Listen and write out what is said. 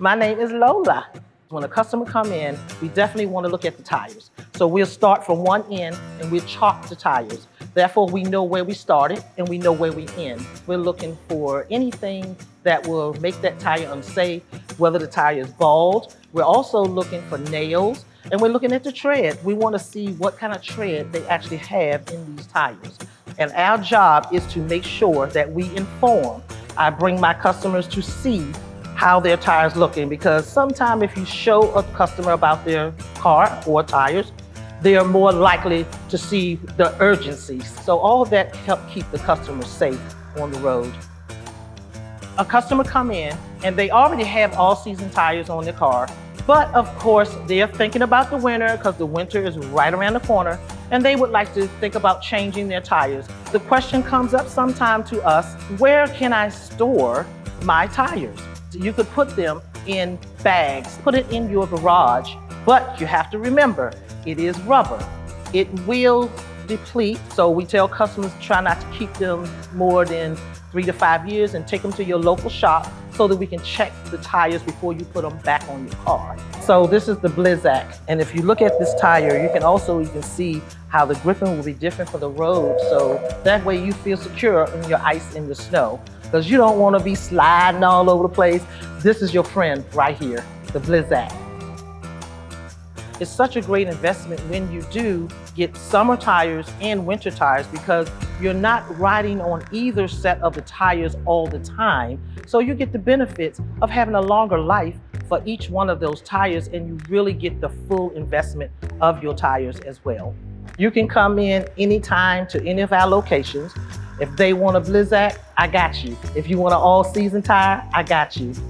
My name is Lola. When a customer come in, we definitely want to look at the tires. So we'll start from one end and we'll chalk the tires. Therefore, we know where we started and we know where we end. We're looking for anything that will make that tire unsafe, whether the tire is bald. We're also looking for nails, and we're looking at the tread. We want to see what kind of tread they actually have in these tires. And our job is to make sure that we inform. I bring my customers to see how their tires looking, because sometimes if you show a customer about their car or tires, they are more likely to see the urgency. So all of that help keep the customer safe on the road. A customer come in and they already have all-season tires on their car, but of course they're thinking about the winter because the winter is right around the corner and they would like to think about changing their tires. The question comes up sometime to us, where can I store my tires? You could put them in bags, put it in your garage, but you have to remember, it is rubber. It will deplete, so we tell customers try not to keep them more than 3 to 5 years and take them to your local shop so that we can check the tires before you put them back on your car. So this is the Blizzak, and if you look at this tire, you can also even see how the gripping will be different for the road, so that way you feel secure in your ice and the snow, because you don't want to be sliding all over the place. This is your friend right here, the Blizzak. It's such a great investment when you do get summer tires and winter tires, because you're not riding on either set of the tires all the time. So you get the benefits of having a longer life for each one of those tires, and you really get the full investment of your tires as well. You can come in anytime to any of our locations. If they want a Blizzak, I got you. If you want an all-season tire, I got you.